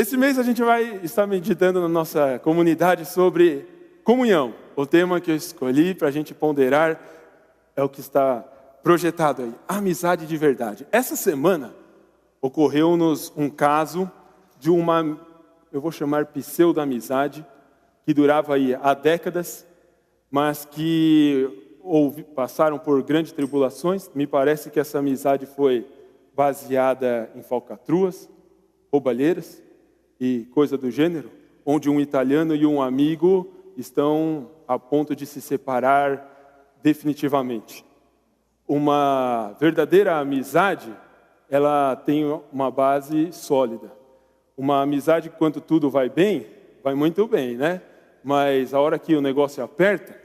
Esse mês a gente vai estar meditando na nossa comunidade sobre comunhão. O tema que eu escolhi para a gente ponderar é o que está projetado aí, amizade de verdade. Essa semana ocorreu-nos um caso de uma, eu vou chamar pseudo-amizade, que durava aí há décadas, mas que passaram por grandes tribulações. Me parece que essa amizade foi baseada em falcatruas, roubalheiras e coisa do gênero, onde um italiano e um amigo estão a ponto de se separar definitivamente. Uma verdadeira amizade, ela tem uma base sólida. Uma amizade, quando tudo vai bem, vai muito bem, né? Mas a hora que o negócio aperta,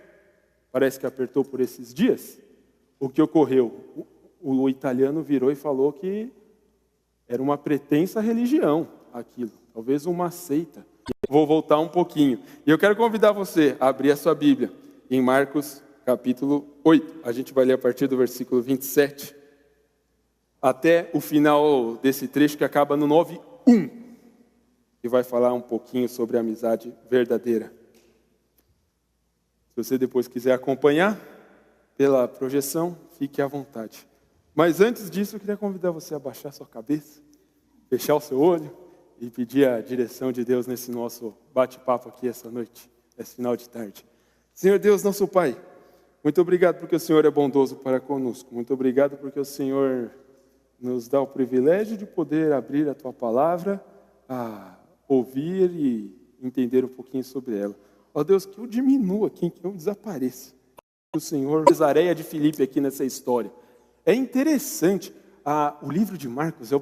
parece que apertou por esses dias, o que ocorreu? O italiano virou e falou que era uma pretensa religião aquilo, talvez uma seita. Vou voltar um pouquinho. E eu quero convidar você a abrir a sua Bíblia em Marcos capítulo 8. A gente vai ler a partir do versículo 27 até o final desse trecho que acaba no 9:1. E vai falar um pouquinho sobre a amizade verdadeira. Se você depois quiser acompanhar pela projeção, fique à vontade. Mas antes disso, eu queria convidar você a baixar sua cabeça, fechar o seu olho e pedir a direção de Deus nesse nosso bate-papo aqui essa noite, esse final de tarde. Senhor Deus, nosso Pai, muito obrigado porque o Senhor é bondoso para conosco. Muito obrigado porque o Senhor nos dá o privilégio de poder abrir a Tua palavra, a ouvir e entender um pouquinho sobre ela. Ó Deus, que eu diminua aqui, que eu desapareça. O Senhor, Cesareia de Filipe aqui nessa história. É interessante, o livro de Marcos é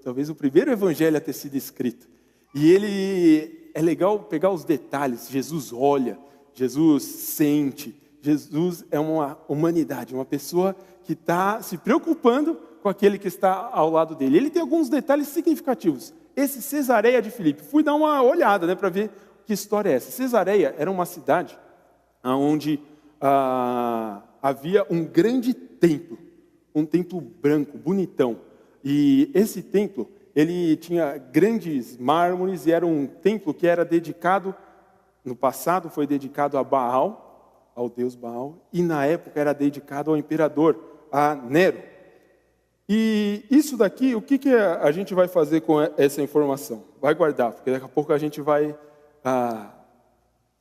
talvez o primeiro evangelho a ter sido escrito. E ele é legal pegar os detalhes. Jesus olha, Jesus sente. Jesus é uma humanidade, uma pessoa que está se preocupando com aquele que está ao lado dele. Ele tem alguns detalhes significativos. Esse Cesareia de Filipe, fui dar uma olhada, né, para ver que história é essa. Cesareia era uma cidade onde havia um grande templo, um templo branco, bonitão. E esse templo, ele tinha grandes mármores e era um templo que era dedicado, no passado foi dedicado a Baal, ao deus Baal, e na época era dedicado ao imperador, a Nero. E isso daqui, o que a gente vai fazer com essa informação? Vai guardar, porque daqui a pouco a gente vai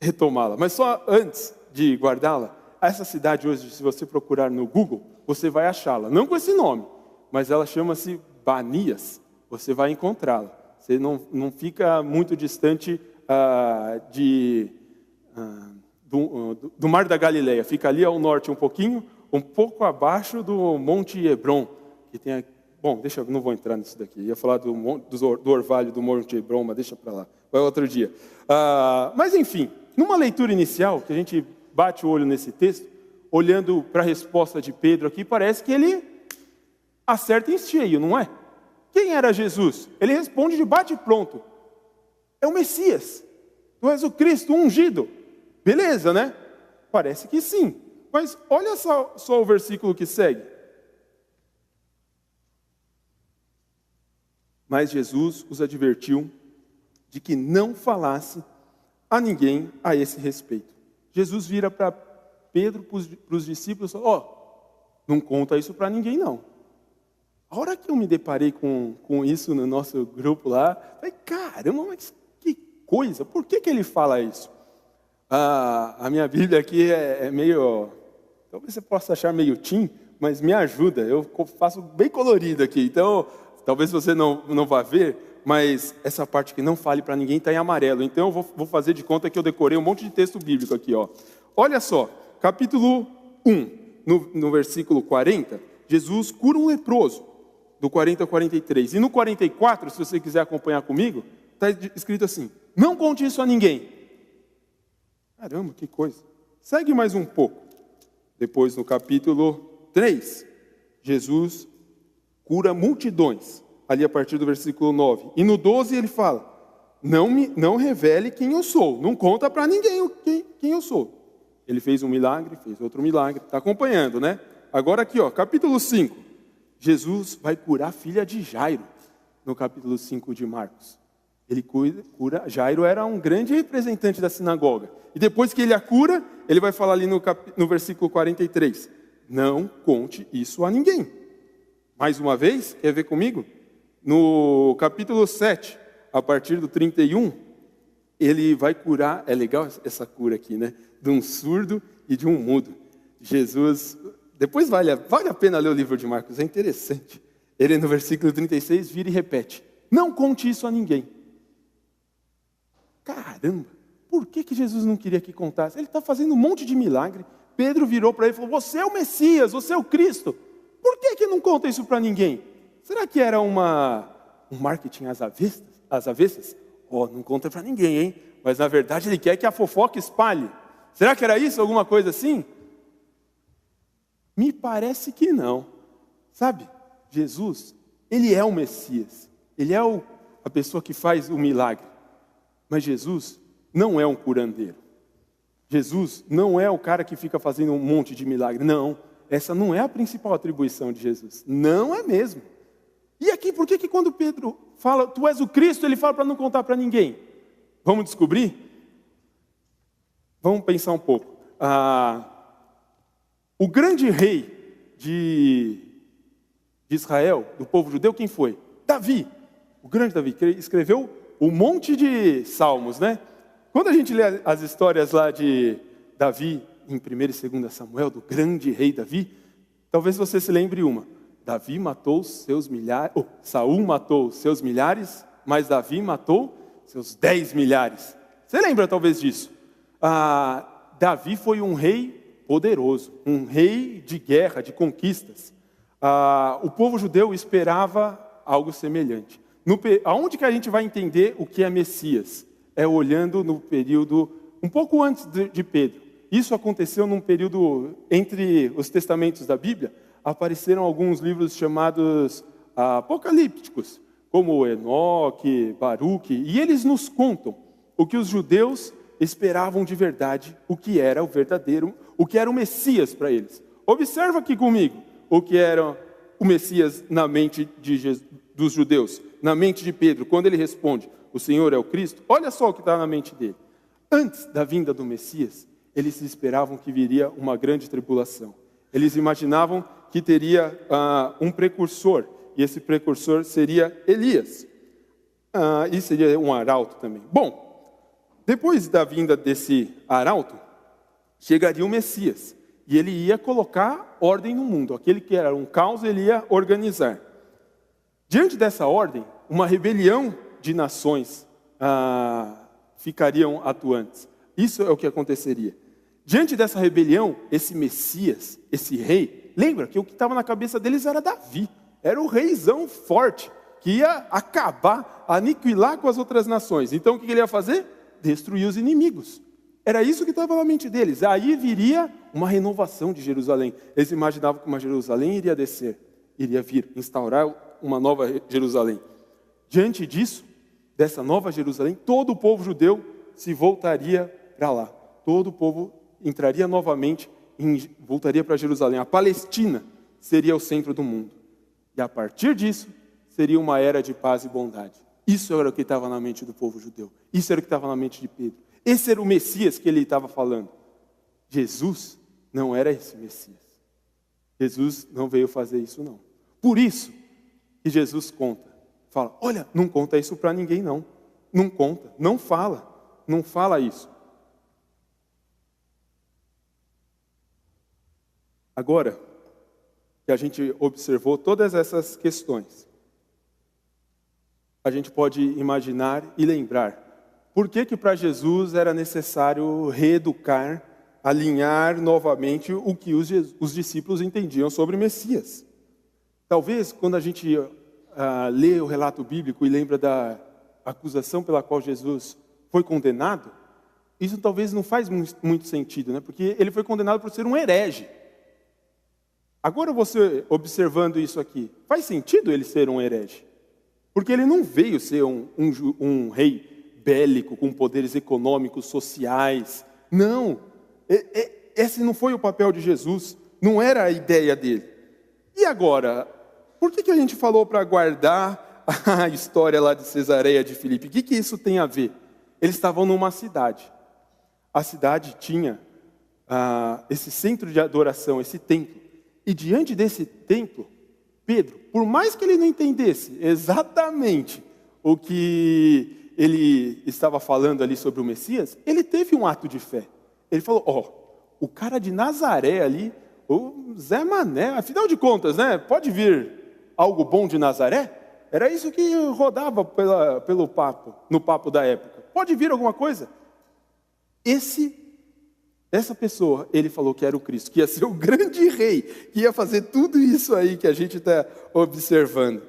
retomá-la. Mas só antes de guardá-la, essa cidade hoje, se você procurar no Google, você vai achá-la. Não com esse nome, mas ela chama-se Banias. Você vai encontrá-la. Você não fica muito distante do Mar da Galileia. Fica ali ao norte um pouco abaixo do Monte Hebron. Que tem bom, não vou entrar nisso daqui. Eu ia falar do orvalho do Monte Hebron, mas deixa para lá. Vai outro dia. Mas enfim, numa leitura inicial, que a gente bate o olho nesse texto, olhando para a resposta de Pedro aqui, parece que ele acerta em cheio, não é? Quem era Jesus? Ele responde de bate pronto. É o Messias. Tu és o Cristo ungido. Beleza, né? Parece que sim. Mas olha só o versículo que segue. Mas Jesus os advertiu de que não falasse a ninguém a esse respeito. Jesus vira para Pedro, para os discípulos, e fala, não conta isso para ninguém não. A hora que eu me deparei com isso no nosso grupo lá, falei, caramba, mas que coisa, por que ele fala isso? A minha Bíblia aqui é meio, talvez você possa achar meio teen, mas me ajuda, eu faço bem colorido aqui, então talvez você não vá ver, mas essa parte que não fale para ninguém está em amarelo. Então eu vou fazer de conta que eu decorei um monte de texto bíblico aqui. Ó. Olha só, capítulo 1, no versículo 40, Jesus cura um leproso, do 40 ao 43. E no 44, se você quiser acompanhar comigo, está escrito assim, não conte isso a ninguém. Caramba, que coisa. Segue mais um pouco. Depois no capítulo 3, Jesus cura multidões, ali a partir do versículo 9. E no 12 ele fala, não revele quem eu sou, não conta para ninguém quem eu sou. Ele fez um milagre, fez outro milagre, está acompanhando, né? Agora aqui, ó, capítulo 5, Jesus vai curar a filha de Jairo, no capítulo 5 de Marcos. Ele cura. Jairo era um grande representante da sinagoga. E depois que ele a cura, ele vai falar ali no versículo 43. Não conte isso a ninguém. Mais uma vez, quer ver comigo? No capítulo 7, a partir do 31, ele vai curar, é legal essa cura aqui, né? De um surdo e de um mudo. Jesus, depois vale a pena ler o livro de Marcos, é interessante. Ele no versículo 36 vira e repete. Não conte isso a ninguém. Caramba, por que Jesus não queria que contasse? Ele está fazendo um monte de milagre. Pedro virou para ele e falou, você é o Messias, você é o Cristo. Por que não conta isso para ninguém? Será que era um marketing às avessas? Não conta para ninguém, hein? Mas na verdade ele quer que a fofoca espalhe. Será que era isso, alguma coisa assim? Me parece que não. Sabe, Jesus, ele é o Messias. Ele é a pessoa que faz o milagre. Mas Jesus não é um curandeiro. Jesus não é o cara que fica fazendo um monte de milagre. Não, essa não é a principal atribuição de Jesus. Não é mesmo. E aqui, por que quando Pedro fala, tu és o Cristo, ele fala para não contar para ninguém? Vamos descobrir? Vamos pensar um pouco. O grande rei de Israel, do povo judeu, quem foi? Davi. O grande Davi, que escreveu um monte de salmos, né? Quando a gente lê as histórias lá de Davi, em 1 e 2 Samuel, do grande rei Davi, talvez você se lembre uma. Davi matou seus milhares, Saul matou seus milhares, mas Davi matou seus 10 milhares. Você lembra talvez disso? Davi foi um rei poderoso, um rei de guerra, de conquistas. O povo judeu esperava algo semelhante. Aonde que a gente vai entender o que é Messias? É olhando no período um pouco antes de Pedro. Isso aconteceu num período entre os testamentos da Bíblia. Apareceram alguns livros chamados apocalípticos, como Enoque, Baruque, e eles nos contam o que os judeus esperavam de verdade, o que era o verdadeiro, o que era o Messias para eles. Observa aqui comigo o que era o Messias na mente dos judeus, na mente de Pedro, quando ele responde, o Senhor é o Cristo. Olha só o que está na mente dele. Antes da vinda do Messias, eles esperavam que viria uma grande tribulação. Eles imaginavam que teria um precursor, e esse precursor seria Elias. E seria um arauto também. Bom, depois da vinda desse arauto, chegaria o Messias, e ele ia colocar ordem no mundo. Aquele que era um caos, ele ia organizar. Diante dessa ordem, uma rebelião de nações ficariam atuantes. Isso é o que aconteceria. Diante dessa rebelião, esse Messias, esse rei, lembra que o que estava na cabeça deles era Davi. Era o reizão forte, que ia acabar, aniquilar com as outras nações. Então o que ele ia fazer? Destruir os inimigos. Era isso que estava na mente deles. Aí viria uma renovação de Jerusalém. Eles imaginavam que uma Jerusalém iria descer, iria vir, instaurar uma nova Jerusalém. Diante disso, dessa nova Jerusalém, todo o povo judeu se voltaria para lá. Todo o povo entraria novamente e voltaria para Jerusalém. A Palestina seria o centro do mundo. E a partir disso, seria uma era de paz e bondade. Isso era o que estava na mente do povo judeu. Isso era o que estava na mente de Pedro. Esse era o Messias que ele estava falando. Jesus não era esse Messias. Jesus não veio fazer isso, não. Por isso que Jesus fala, olha, não conta isso para ninguém, não. Não conta, não fala isso. Agora que a gente observou todas essas questões, a gente pode imaginar e lembrar por que para Jesus era necessário reeducar, alinhar novamente o que os discípulos entendiam sobre Messias. Talvez quando a gente lê o relato bíblico e lembra da acusação pela qual Jesus foi condenado, isso talvez não faz muito sentido, né? Porque ele foi condenado por ser um herege. Agora você observando isso aqui, faz sentido ele ser um herege? Porque ele não veio ser um rei bélico, com poderes econômicos, sociais. Não, esse não foi o papel de Jesus, não era a ideia dele. E agora, por que a gente falou para guardar a história lá de Cesareia de Filipe. O que isso tem a ver? Eles estavam numa cidade. A cidade tinha esse centro de adoração, esse templo. E diante desse templo, Pedro, por mais que ele não entendesse exatamente o que ele estava falando ali sobre o Messias, ele teve um ato de fé. Ele falou, o cara de Nazaré ali, o Zé Mané, afinal de contas, né? Pode vir algo bom de Nazaré? Era isso que rodava no papo da época. Pode vir alguma coisa? Essa pessoa, ele falou que era o Cristo, que ia ser o grande rei, que ia fazer tudo isso aí que a gente está observando.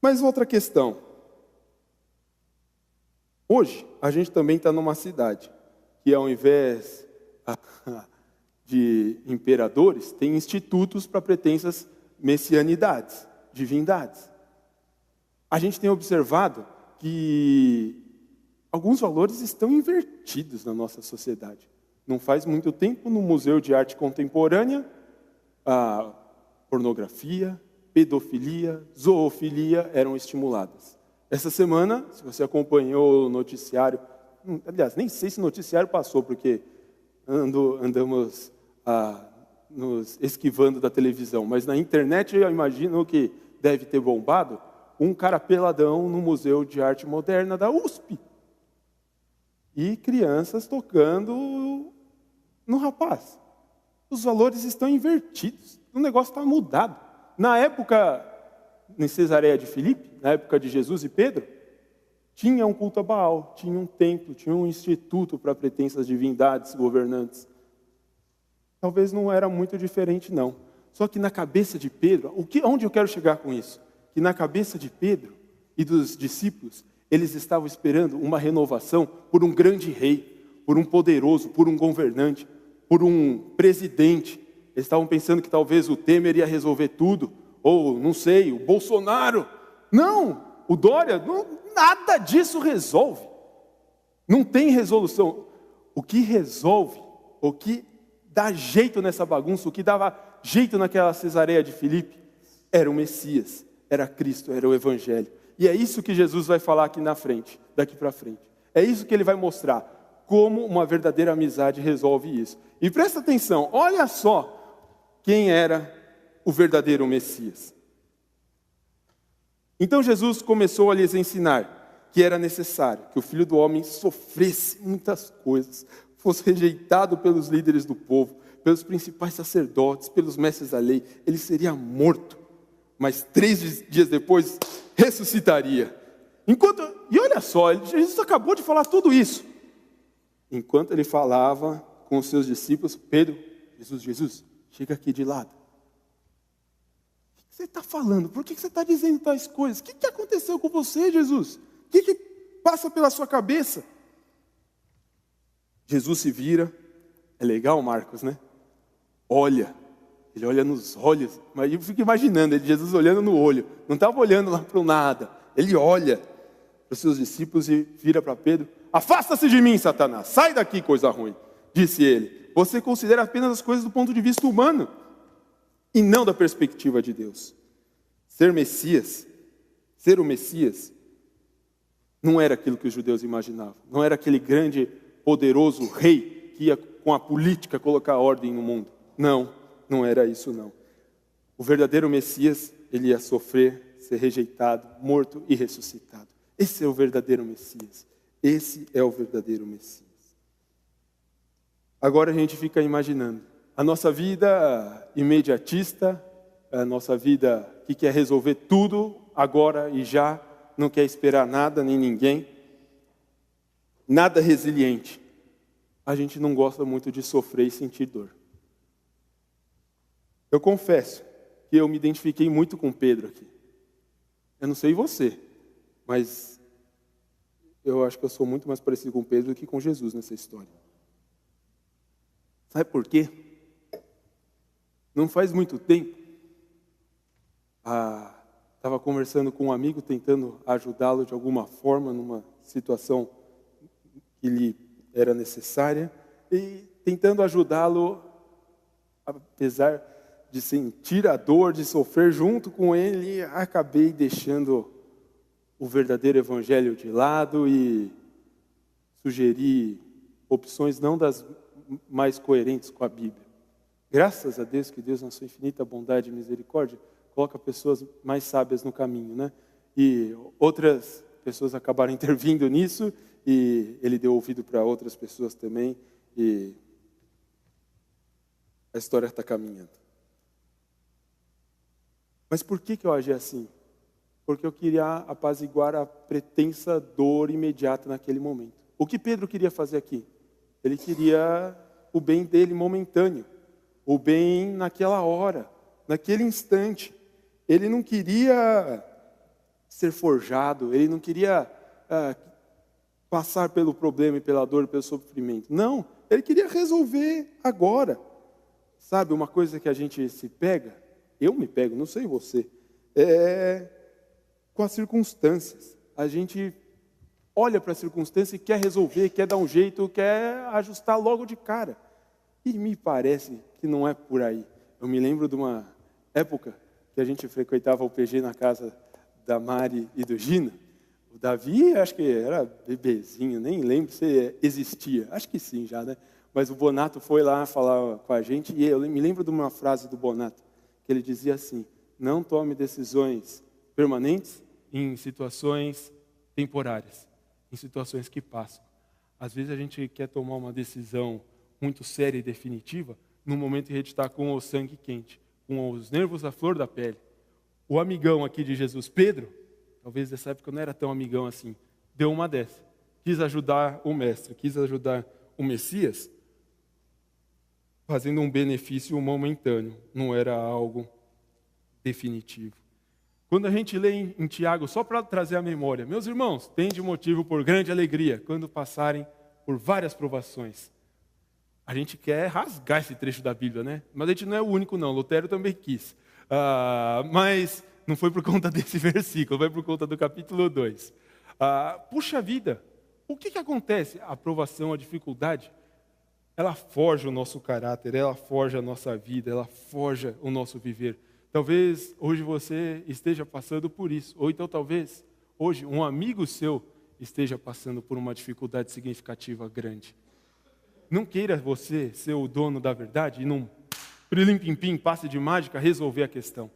Mas outra questão. Hoje, a gente também está numa cidade que, ao invés de imperadores, tem institutos para pretensas messianidades, divindades. A gente tem observado que alguns valores estão invertidos na nossa sociedade. Não faz muito tempo, no Museu de Arte Contemporânea, a pornografia, pedofilia, zoofilia eram estimuladas. Essa semana, se você acompanhou o noticiário, aliás, nem sei se o noticiário passou, porque andamos nos esquivando da televisão, mas na internet eu imagino que deve ter bombado um cara peladão no Museu de Arte Moderna da USP. E crianças tocando no rapaz. Os valores estão invertidos, o negócio está mudado. Na época, em Cesareia de Filipe, na época de Jesus e Pedro, tinha um culto a Baal, tinha um templo, tinha um instituto para pretensas divindades governantes. Talvez não era muito diferente, não. Só que na cabeça de Pedro, onde eu quero chegar com isso? Que na cabeça de Pedro e dos discípulos, eles estavam esperando uma renovação por um grande rei, por um poderoso, por um governante, por um presidente. Eles estavam pensando que talvez o Temer ia resolver tudo, ou, não sei, o Bolsonaro. Não, o Dória, nada disso resolve. Não tem resolução. O que resolve, o que dá jeito nessa bagunça, o que dava jeito naquela Cesareia de Filipe, era o Messias, era Cristo, era o Evangelho. E é isso que Jesus vai falar aqui na frente, daqui para frente. É isso que ele vai mostrar, como uma verdadeira amizade resolve isso. E presta atenção, olha só quem era o verdadeiro Messias. Então Jesus começou a lhes ensinar que era necessário que o Filho do Homem sofresse muitas coisas, fosse rejeitado pelos líderes do povo, pelos principais sacerdotes, pelos mestres da lei. Ele seria morto, mas 3 dias depois ressuscitaria. E olha só, Jesus acabou de falar tudo isso. Enquanto ele falava com os seus discípulos, Pedro, Jesus, chega aqui de lado. O que você está falando? Por que você está dizendo tais coisas? O que aconteceu com você, Jesus? O que passa pela sua cabeça? Jesus se vira. É legal, Marcos, né? Ele olha nos olhos, mas eu fico imaginando, Jesus olhando no olho, não estava olhando lá para o nada. Ele olha para os seus discípulos e vira para Pedro: afasta-se de mim, Satanás, sai daqui, coisa ruim, disse ele. Você considera apenas as coisas do ponto de vista humano e não da perspectiva de Deus. Ser o Messias, não era aquilo que os judeus imaginavam, não era aquele grande, poderoso rei que ia com a política colocar ordem no mundo. Não era isso não. O verdadeiro Messias, ele ia sofrer, ser rejeitado, morto e ressuscitado. Esse é o verdadeiro Messias. Esse é o verdadeiro Messias. Agora a gente fica imaginando. A nossa vida imediatista, a nossa vida que quer resolver tudo agora e já, não quer esperar nada nem ninguém, nada resiliente. A gente não gosta muito de sofrer e sentir dor. Eu confesso que eu me identifiquei muito com Pedro aqui. Eu não sei você, mas eu acho que eu sou muito mais parecido com Pedro do que com Jesus nessa história. Sabe por quê? Não faz muito tempo, estava conversando com um amigo, tentando ajudá-lo de alguma forma, numa situação que lhe era necessária, e tentando ajudá-lo, apesar de sentir a dor, de sofrer junto com ele, acabei deixando o verdadeiro evangelho de lado e sugeri opções não das mais coerentes com a Bíblia. Graças a Deus que Deus, na sua infinita bondade e misericórdia, coloca pessoas mais sábias no caminho, né? E outras pessoas acabaram intervindo nisso e ele deu ouvido para outras pessoas também e a história está caminhando. Mas por que eu agi assim? Porque eu queria apaziguar a pretensa dor imediata naquele momento. O que Pedro queria fazer aqui? Ele queria o bem dele momentâneo, o bem naquela hora, naquele instante. Ele não queria ser forjado, ele não queria passar pelo problema e pela dor e pelo sofrimento. Não, ele queria resolver agora. Sabe, uma coisa que a gente se pega, eu me pego, não sei você, com as circunstâncias. A gente olha para a circunstância e quer resolver, quer dar um jeito, quer ajustar logo de cara. E me parece que não é por aí. Eu me lembro de uma época que a gente frequentava o PG na casa da Mari e do Gina. O Davi, acho que era bebezinho, nem lembro se existia. Acho que sim já, né? Mas o Bonato foi lá falar com a gente e eu me lembro de uma frase do Bonato, que ele dizia assim: não tome decisões permanentes em situações temporárias, em situações que passam. Às vezes a gente quer tomar uma decisão muito séria e definitiva no momento em que a gente está com o sangue quente, com os nervos à flor da pele. O amigão aqui de Jesus, Pedro, talvez nessa época não era tão amigão assim, deu uma dessa. Quis ajudar o mestre, quis ajudar o Messias, fazendo um benefício momentâneo, não era algo definitivo. Quando a gente lê em Tiago, só para trazer a memória, meus irmãos, tende motivo por grande alegria quando passarem por várias provações. A gente quer rasgar esse trecho da Bíblia, né? Mas a gente não é o único não, Lutero também quis. Mas não foi por conta desse versículo, foi por conta do capítulo 2. Puxa vida, o que acontece? A provação, a dificuldade, ela forja o nosso caráter, ela forja a nossa vida, ela forja o nosso viver. Talvez hoje você esteja passando por isso, ou então talvez hoje um amigo seu esteja passando por uma dificuldade significativa grande. Não queira você ser o dono da verdade e num prilim-pim-pim, passe de mágica, resolver a questão.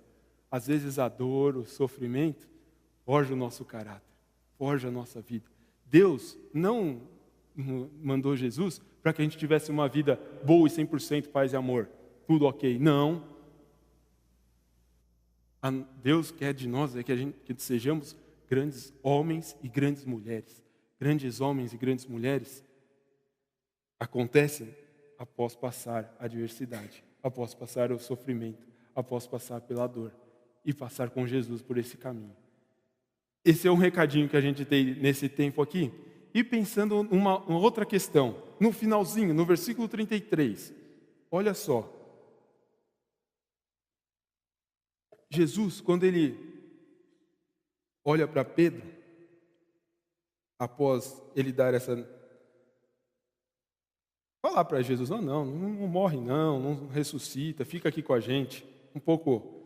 Às vezes a dor, o sofrimento, forja o nosso caráter, forja a nossa vida. Deus não mandou Jesus para que a gente tivesse uma vida boa e 100% paz e amor, tudo ok. Não. Deus quer de nós que sejamos grandes homens e grandes mulheres. Grandes homens e grandes mulheres acontecem após passar a adversidade, após passar o sofrimento, após passar pela dor e passar com Jesus por esse caminho. Esse é um recadinho que a gente tem nesse tempo aqui. E pensando uma outra questão, no finalzinho, no versículo 33, olha só. Jesus, quando ele olha para Pedro, após ele dar essa... falar para Jesus, não morre não ressuscita, fica aqui com a gente. Um pouco...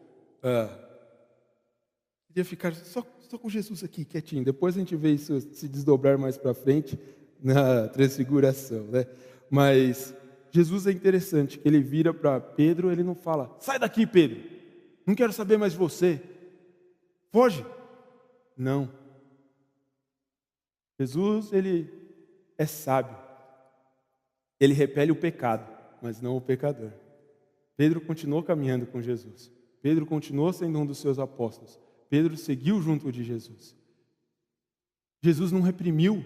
queria ficar só com Jesus aqui, quietinho. Depois a gente vê isso se desdobrar mais para frente na transfiguração, né? Mas Jesus é interessante, que ele vira para Pedro, ele não fala, sai daqui, Pedro, não quero saber mais de você, foge. Não. Jesus, ele é sábio. Ele repele o pecado, mas não o pecador. Pedro continuou caminhando com Jesus. Pedro continuou sendo um dos seus apóstolos. Pedro seguiu junto de Jesus. Jesus não reprimiu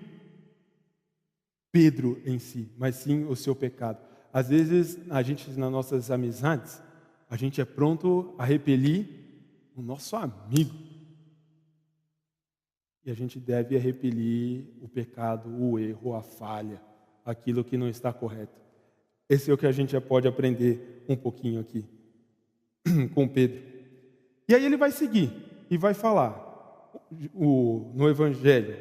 Pedro em si, mas sim o seu pecado. Às vezes, a gente, nas nossas amizades, a gente é pronto a repelir o nosso amigo. E a gente deve repelir o pecado, o erro, a falha, aquilo que não está correto. Esse é o que a gente já pode aprender um pouquinho aqui com Pedro. E aí ele vai seguir e vai falar no Evangelho,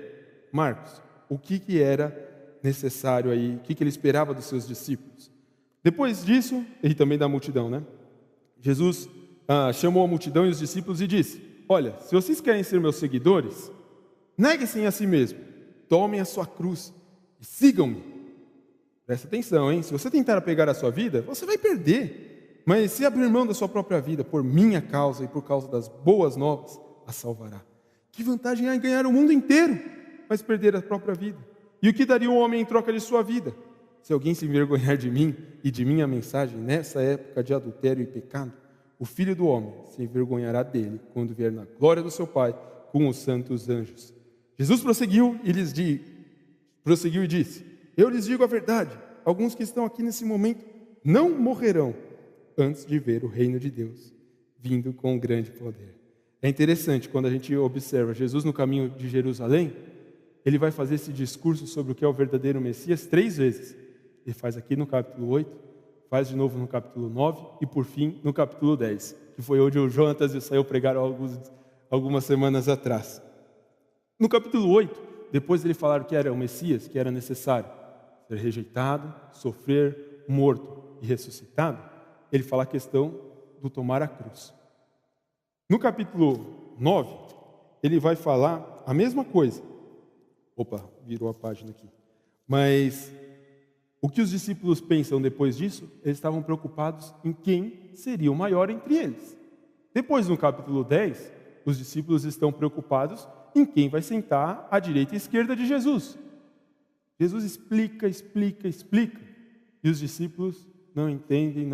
Marcos, o que era necessário aí, o que ele esperava dos seus discípulos. Depois disso, e também da multidão, né? Jesus chamou a multidão e os discípulos e disse: olha, se vocês querem ser meus seguidores, neguem-se a si mesmo, tomem a sua cruz e sigam-me. Presta atenção, hein? Se você tentar pegar a sua vida, você vai perder. Mas se abrir mão da sua própria vida por minha causa e por causa das boas novas, a salvará. Que vantagem há em ganhar o mundo inteiro, mas perder a própria vida? E o que daria um homem em troca de sua vida? Se alguém se envergonhar de mim e de minha mensagem nessa época de adultério e pecado, o Filho do Homem se envergonhará dele quando vier na glória do seu Pai com os santos anjos. Jesus prosseguiu e disse: eu lhes digo a verdade, alguns que estão aqui nesse momento não morrerão antes de ver o reino de Deus vindo com grande poder. É interessante quando a gente observa Jesus no caminho de Jerusalém, ele vai fazer esse discurso sobre o que é o verdadeiro Messias 3 vezes. Ele faz aqui no capítulo 8, faz de novo no capítulo 9 e por fim no capítulo 10, que foi onde o Jonatas e o Sael pregaram algumas semanas atrás. No capítulo 8, depois de ele falar que era o Messias, que era necessário ser rejeitado, sofrer, morto e ressuscitado, ele fala a questão do tomar a cruz. No capítulo 9, ele vai falar a mesma coisa. Opa, virou a página aqui. Mas o que os discípulos pensam depois disso? Eles estavam preocupados em quem seria o maior entre eles. Depois, no capítulo 10, os discípulos estão preocupados em quem vai sentar à direita e à esquerda de Jesus. Jesus explica. E os discípulos não entendem.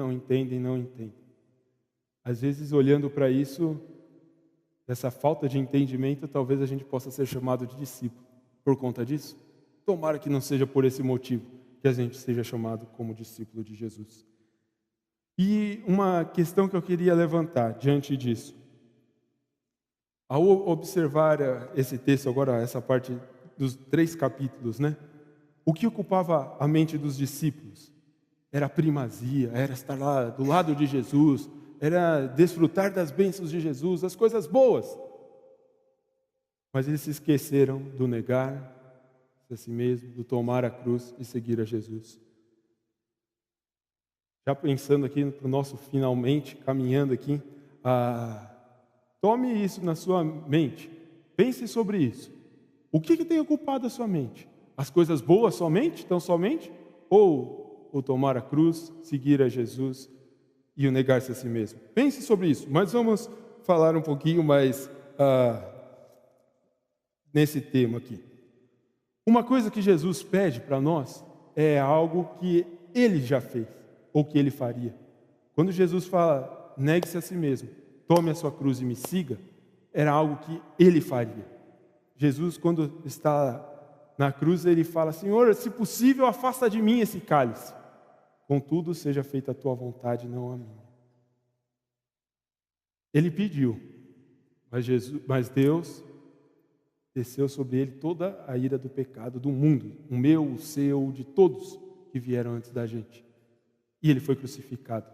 Às vezes, olhando para isso, essa falta de entendimento, talvez a gente possa ser chamado de discípulo por conta disso. Tomara que não seja por esse motivo que a gente seja chamado como discípulo de Jesus. E uma questão que eu queria levantar diante disso. Ao observar esse texto agora, essa parte dos 3 capítulos, né? O que ocupava a mente dos discípulos? Era a primazia, era estar lá do lado de Jesus, era desfrutar das bênçãos de Jesus, das coisas boas. Mas eles se esqueceram do negar a si mesmo, do tomar a cruz e seguir a Jesus. Já pensando aqui para o nosso finalmente, caminhando aqui, tome isso na sua mente, pense sobre isso. O que tem ocupado a sua mente? As coisas boas somente, tão somente? Ou o tomar a cruz, seguir a Jesus e o negar-se a si mesmo? Pense sobre isso, mas vamos falar um pouquinho mais nesse tema aqui. Uma coisa que Jesus pede para nós é algo que Ele já fez, ou que Ele faria. Quando Jesus fala, negue-se a si mesmo, tome a sua cruz e me siga, era algo que Ele faria. Jesus, quando está na cruz, Ele fala, Senhor, se possível, afasta de mim esse cálice. Contudo, seja feita a tua vontade, não a minha. Ele pediu, mas Deus desceu sobre ele toda a ira do pecado do mundo, o meu, o seu, de todos que vieram antes da gente. E ele foi crucificado.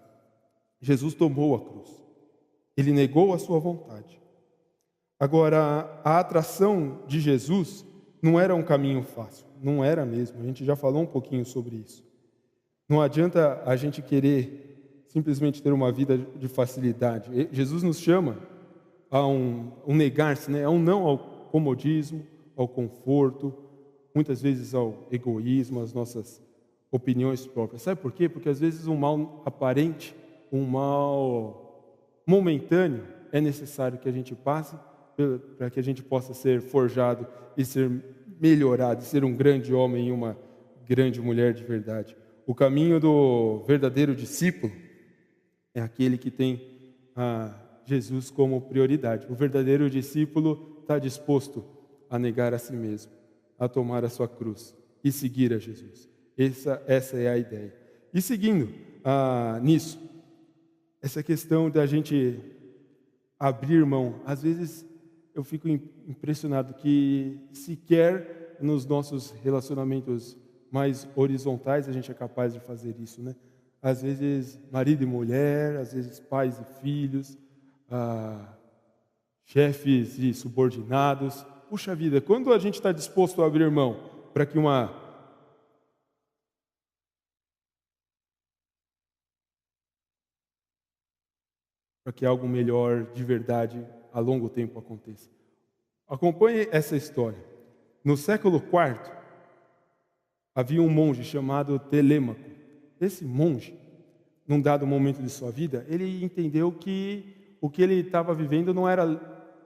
Jesus tomou a cruz. Ele negou a sua vontade. Agora, a atração de Jesus não era um caminho fácil. Não era mesmo. A gente já falou um pouquinho sobre isso. Não adianta a gente querer simplesmente ter uma vida de facilidade. Jesus nos chama a um negar-se, né? A um não ao comodismo, ao conforto, muitas vezes ao egoísmo, às nossas opiniões próprias. Sabe por quê? Porque às vezes um mal aparente, um mal momentâneo, é necessário que a gente passe para que a gente possa ser forjado e ser melhorado, ser um grande homem e uma grande mulher de verdade. O caminho do verdadeiro discípulo é aquele que tem Jesus como prioridade. O verdadeiro discípulo está disposto a negar a si mesmo, a tomar a sua cruz e seguir a Jesus. Essa é a ideia. E seguindo nisso, essa questão da gente abrir mão, às vezes eu fico impressionado que sequer nos nossos relacionamentos mais horizontais a gente é capaz de fazer isso, né? Às vezes marido e mulher, às vezes pais e filhos, chefes e subordinados. Puxa vida, quando a gente está disposto a abrir mão para que uma para que algo melhor de verdade a longo tempo aconteça. Acompanhe essa história. No século IV, havia um monge chamado Telêmaco. Esse monge, num dado momento de sua vida, ele entendeu que o que ele estava vivendo não era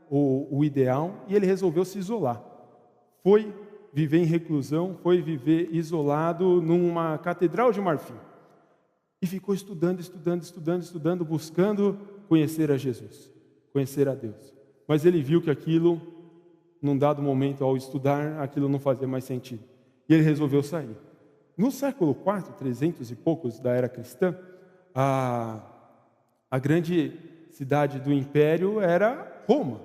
o ideal e ele resolveu se isolar. Foi viver em reclusão, foi viver isolado numa catedral de marfim. E ficou estudando, buscando conhecer a Jesus, conhecer a Deus. Mas ele viu que aquilo, num dado momento, ao estudar, aquilo não fazia mais sentido. E ele resolveu sair. No século IV, 300 e poucos da era cristã, a grande cidade do império era Roma.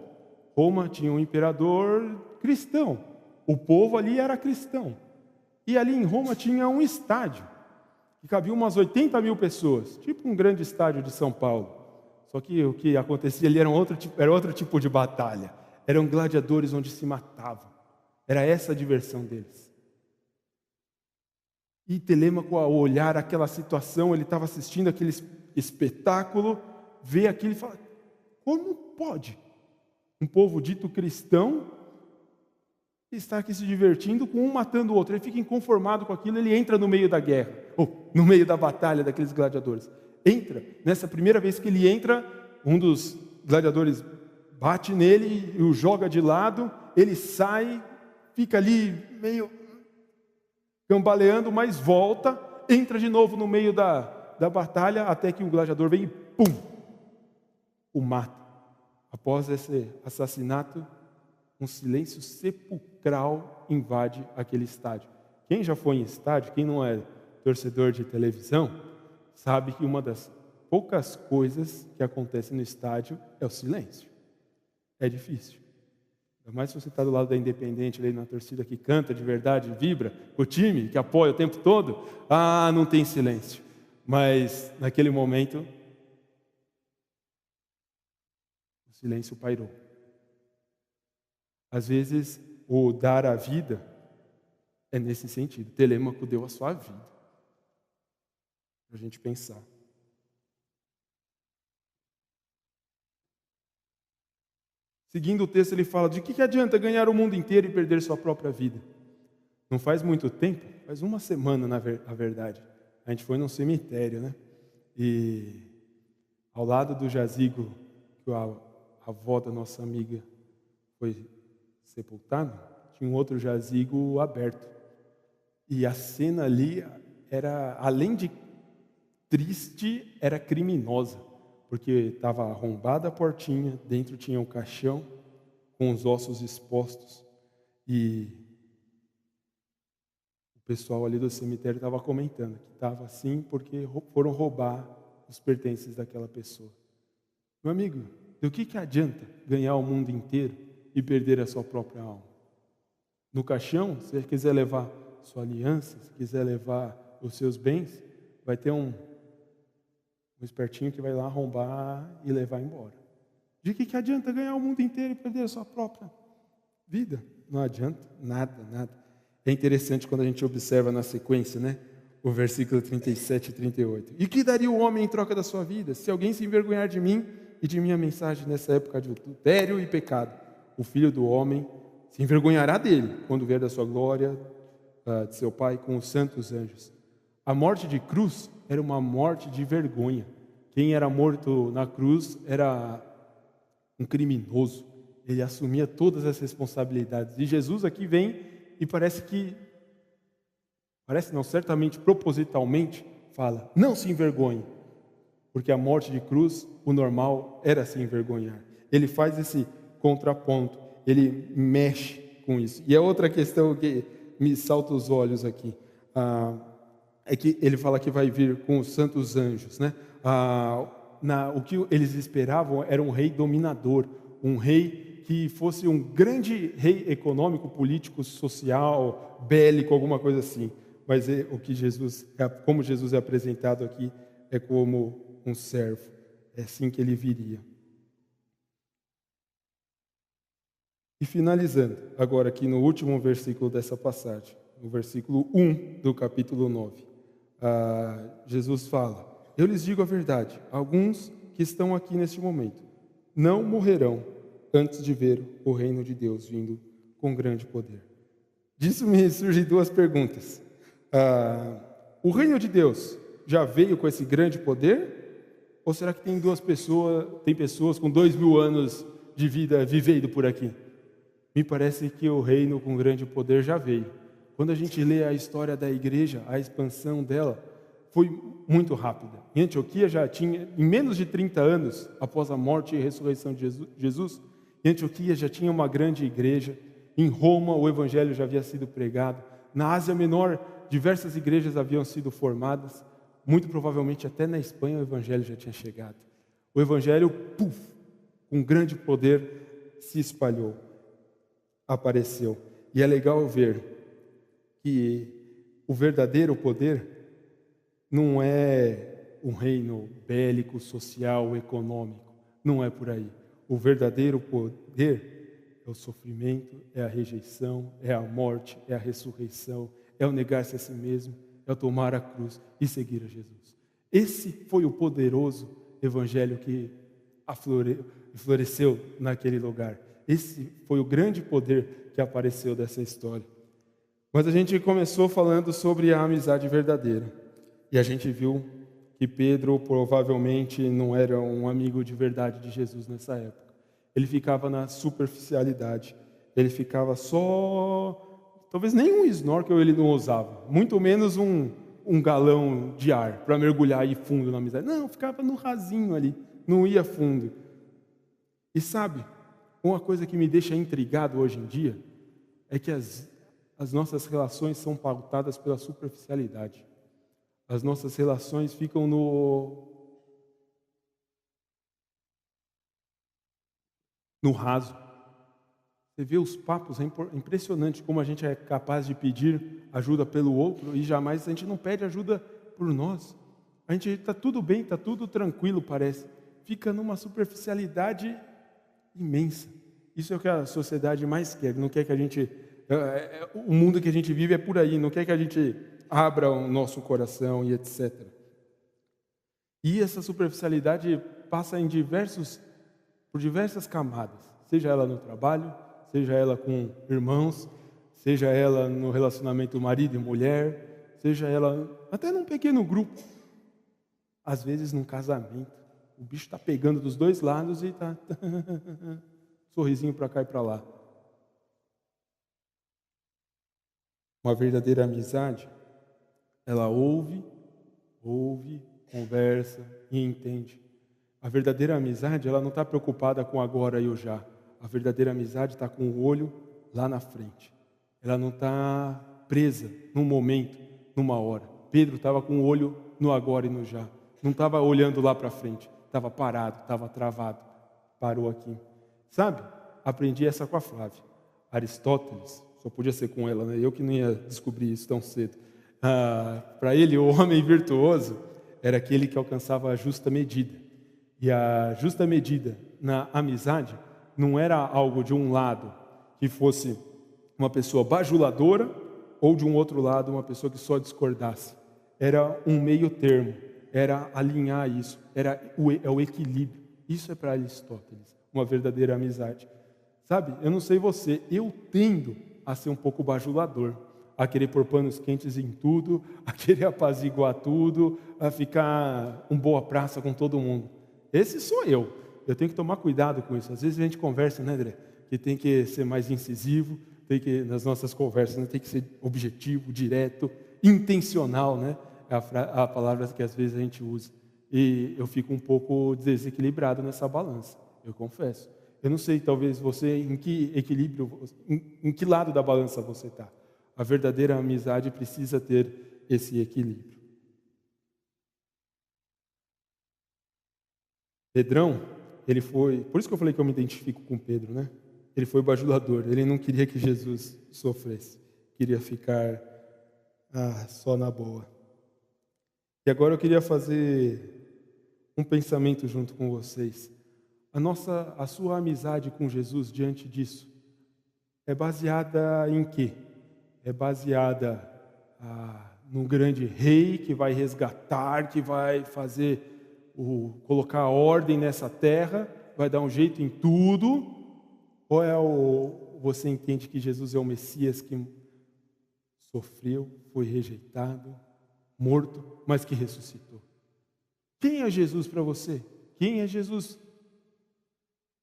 Roma tinha um imperador cristão. O povo ali era cristão. E ali em Roma tinha um estádio, que cabia umas 80 mil pessoas, tipo um grande estádio de São Paulo. Só que o que acontecia ali era outro tipo de batalha. Eram gladiadores onde se matavam. Era essa a diversão deles. E Telêmaco, ao olhar aquela situação, ele estava assistindo aquele espetáculo, vê aquilo e fala: como pode um povo dito cristão estar aqui se divertindo com um matando o outro? Ele fica inconformado com aquilo, ele entra no meio da guerra, ou no meio da batalha daqueles gladiadores. Entra, nessa primeira vez que ele entra, um dos gladiadores bate nele e o joga de lado, ele sai, fica ali meio cambaleando, mas volta, entra de novo no meio da batalha, até que o gladiador vem e pum, o mata. Após esse assassinato, um silêncio sepulcral invade aquele estádio. Quem já foi em estádio, quem não é torcedor de televisão, sabe que uma das poucas coisas que acontece no estádio é o silêncio. É difícil. Ainda mais se você está do lado da Independente, ali na torcida que canta de verdade, vibra, o time que apoia o tempo todo, não tem silêncio. Mas naquele momento, o silêncio pairou. Às vezes, o dar a vida é nesse sentido. Telêmaco deu a sua vida. Para a gente pensar. Seguindo o texto, ele fala: de que adianta ganhar o mundo inteiro e perder sua própria vida? Não faz muito tempo, faz uma semana, na verdade, a gente foi num cemitério, né? E ao lado do jazigo que a avó da nossa amiga foi sepultada, tinha um outro jazigo aberto. E a cena ali era, além de triste, era criminosa, porque estava arrombada a portinha, dentro tinha um caixão com os ossos expostos, e o pessoal ali do cemitério estava comentando que estava assim porque foram roubar os pertences daquela pessoa. Meu amigo, do que adianta ganhar o mundo inteiro e perder a sua própria alma? No caixão, se você quiser levar sua aliança, se quiser levar os seus bens, vai ter um espertinho que vai lá arrombar e levar embora. De que adianta ganhar o mundo inteiro e perder a sua própria vida? Não adianta, nada. É interessante quando a gente observa na sequência, né? O versículo 37 e 38. E que daria o homem em troca da sua vida? Se alguém se envergonhar de mim e de minha mensagem nessa época de adultério e pecado, o Filho do Homem se envergonhará dele quando vier da sua glória, de seu Pai, com os santos anjos. A morte de cruz era uma morte de vergonha. Quem era morto na cruz era um criminoso. Ele assumia todas as responsabilidades. E Jesus aqui vem e certamente propositalmente fala: não se envergonhe, porque a morte de cruz, o normal era se envergonhar. Ele faz esse contraponto, ele mexe com isso. E a outra questão que me salta os olhos aqui, é que ele fala que vai vir com os santos anjos, né? O que eles esperavam era um rei dominador, um rei que fosse um grande rei econômico, político, social, bélico, alguma coisa assim. Mas como Jesus é apresentado aqui, é como um servo. É assim que ele viria. E finalizando, agora aqui no último versículo dessa passagem, no versículo 1 do capítulo 9, Jesus fala: eu lhes digo a verdade, alguns que estão aqui neste momento não morrerão antes de ver o reino de Deus vindo com grande poder. Disso me surgem duas perguntas. O reino de Deus já veio com esse grande poder? Ou será que tem pessoas com 2000 anos de vida vivendo por aqui? Me parece que o reino com grande poder já veio. Quando a gente lê a história da igreja, a expansão dela foi muito rápida. Em Antioquia já tinha, em menos de 30 anos, após a morte e ressurreição de Jesus, em Antioquia já tinha uma grande igreja. Em Roma o evangelho já havia sido pregado. Na Ásia Menor, diversas igrejas haviam sido formadas. Muito provavelmente até na Espanha o evangelho já tinha chegado. O evangelho, com grande poder, se espalhou, apareceu. E é legal ver que o verdadeiro poder não é um reino bélico, social, econômico. Não é por aí. O verdadeiro poder é o sofrimento, é a rejeição, é a morte, é a ressurreição, é o negar-se a si mesmo, é o tomar a cruz e seguir a Jesus. Esse foi o poderoso evangelho que floresceu naquele lugar. Esse foi o grande poder que apareceu dessa história. Mas a gente começou falando sobre a amizade verdadeira. E a gente viu que Pedro provavelmente não era um amigo de verdade de Jesus nessa época. Ele ficava na superficialidade. Ele ficava só... Talvez nem um snorkel ele não usava. Muito menos um galão de ar para mergulhar e ir fundo na amizade. Não, ficava no rasinho ali. Não ia fundo. E sabe, uma coisa que me deixa intrigado hoje em dia é que as nossas relações são pautadas pela superficialidade. As nossas relações ficam no raso. Você vê os papos, é impressionante como a gente é capaz de pedir ajuda pelo outro e jamais a gente não pede ajuda por nós. A gente está tudo bem, está tudo tranquilo, parece. Fica numa superficialidade imensa. Isso é o que a sociedade mais quer. Não quer que a gente... O mundo que a gente vive é por aí. Não quer que a gente abra o nosso coração e etc. E essa superficialidade passa por diversas camadas. Seja ela no trabalho, seja ela com irmãos, seja ela no relacionamento marido e mulher, seja ela até num pequeno grupo. Às vezes num casamento. O bicho está pegando dos dois lados e está... sorrisinho para cá e para lá. Uma verdadeira amizade, ela ouve, conversa e entende. A verdadeira amizade, ela não está preocupada com agora e o já. A verdadeira amizade está com o olho lá na frente. Ela não está presa num momento, numa hora. Pedro estava com o olho no agora e no já. Não estava olhando lá para frente. Estava parado, estava travado. Parou aqui. Sabe? Aprendi essa com a Flávia. Aristóteles, só podia ser com ela, né? Eu que não ia descobrir isso tão cedo. Para ele, o homem virtuoso era aquele que alcançava a justa medida. E a justa medida na amizade não era algo de um lado que fosse uma pessoa bajuladora ou de um outro lado uma pessoa que só discordasse. Era um meio termo, era alinhar isso, é o equilíbrio. Isso é para Aristóteles, uma verdadeira amizade. Sabe, eu não sei você, eu tendo a ser um pouco bajulador, a querer pôr panos quentes em tudo, a querer apaziguar tudo, a ficar um boa praça com todo mundo. Esse sou eu. Eu tenho que tomar cuidado com isso. Às vezes a gente conversa, né, André? Que tem que ser mais incisivo, nas nossas conversas, né, tem que ser objetivo, direto, intencional, né? É a palavra que às vezes a gente usa. E eu fico um pouco desequilibrado nessa balança, eu confesso. Eu não sei, talvez você, em que equilíbrio, em que lado da balança você está. A verdadeira amizade precisa ter esse equilíbrio. Pedrão, ele foi, por isso que eu falei que eu me identifico com Pedro, né? Ele foi bajulador, ele não queria que Jesus sofresse, queria ficar só na boa. E agora eu queria fazer um pensamento junto com vocês. A sua amizade com Jesus diante disso é baseada em quê? É baseada num grande rei que vai resgatar, que vai fazer colocar ordem nessa terra, vai dar um jeito em tudo, ou você entende que Jesus é o Messias que sofreu, foi rejeitado, morto, mas que ressuscitou? Quem é Jesus para você? Quem é Jesus?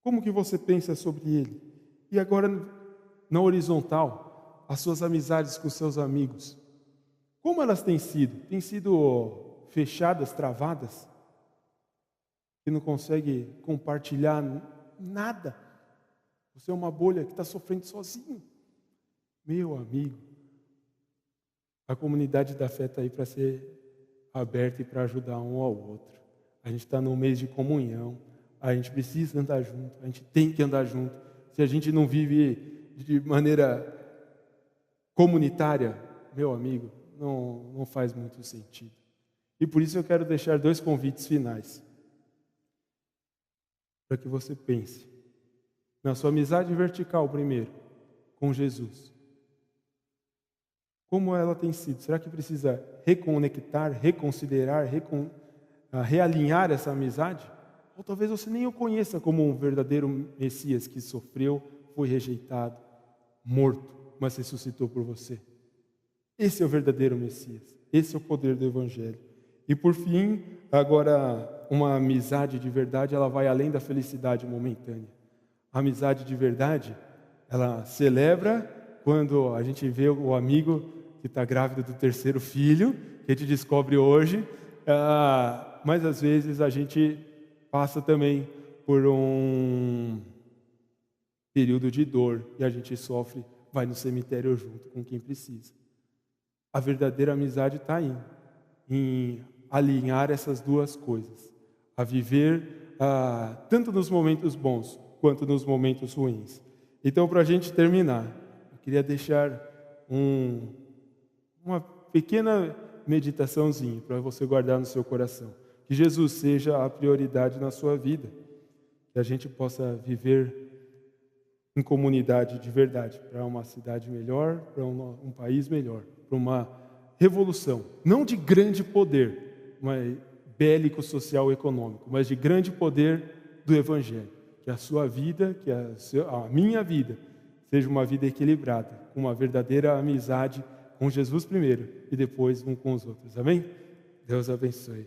Como que você pensa sobre ele? E agora, na horizontal, as suas amizades com seus amigos, como elas têm sido? Têm sido fechadas, travadas? Que não consegue compartilhar nada? Você é uma bolha que está sofrendo sozinho. Meu amigo, a comunidade da fé está aí para ser aberta e para ajudar um ao outro. A gente está num mês de comunhão, a gente precisa andar junto, a gente tem que andar junto. Se a gente não vive de maneira comunitária, meu amigo, não faz muito sentido. E por isso eu quero deixar 2 convites finais, para que você pense na sua amizade vertical primeiro, com Jesus. Como ela tem sido? Será que precisa reconectar, reconsiderar, realinhar essa amizade? Ou talvez você nem o conheça como um verdadeiro Messias que sofreu, foi rejeitado, morto, mas ressuscitou por você. Esse é o verdadeiro Messias. Esse é o poder do Evangelho. E por fim, agora, uma amizade de verdade, ela vai além da felicidade momentânea. A amizade de verdade, ela celebra quando a gente vê o amigo que está grávido do 3º filho, que a gente descobre hoje, mas às vezes a gente passa também por um período de dor e a gente sofre, vai no cemitério junto com quem precisa. A verdadeira amizade está aí, em alinhar essas duas coisas, a viver tanto nos momentos bons quanto nos momentos ruins. Então, para a gente terminar, eu queria deixar uma pequena meditaçãozinha para você guardar no seu coração. Que Jesus seja a prioridade na sua vida, que a gente possa viver em comunidade de verdade, para uma cidade melhor, para um país melhor, para uma revolução, não de grande poder, mas bélico, social, econômico, mas de grande poder do Evangelho. Que a sua vida, que a minha vida, seja uma vida equilibrada, com uma verdadeira amizade com Jesus primeiro e depois um com os outros. Amém? Deus abençoe.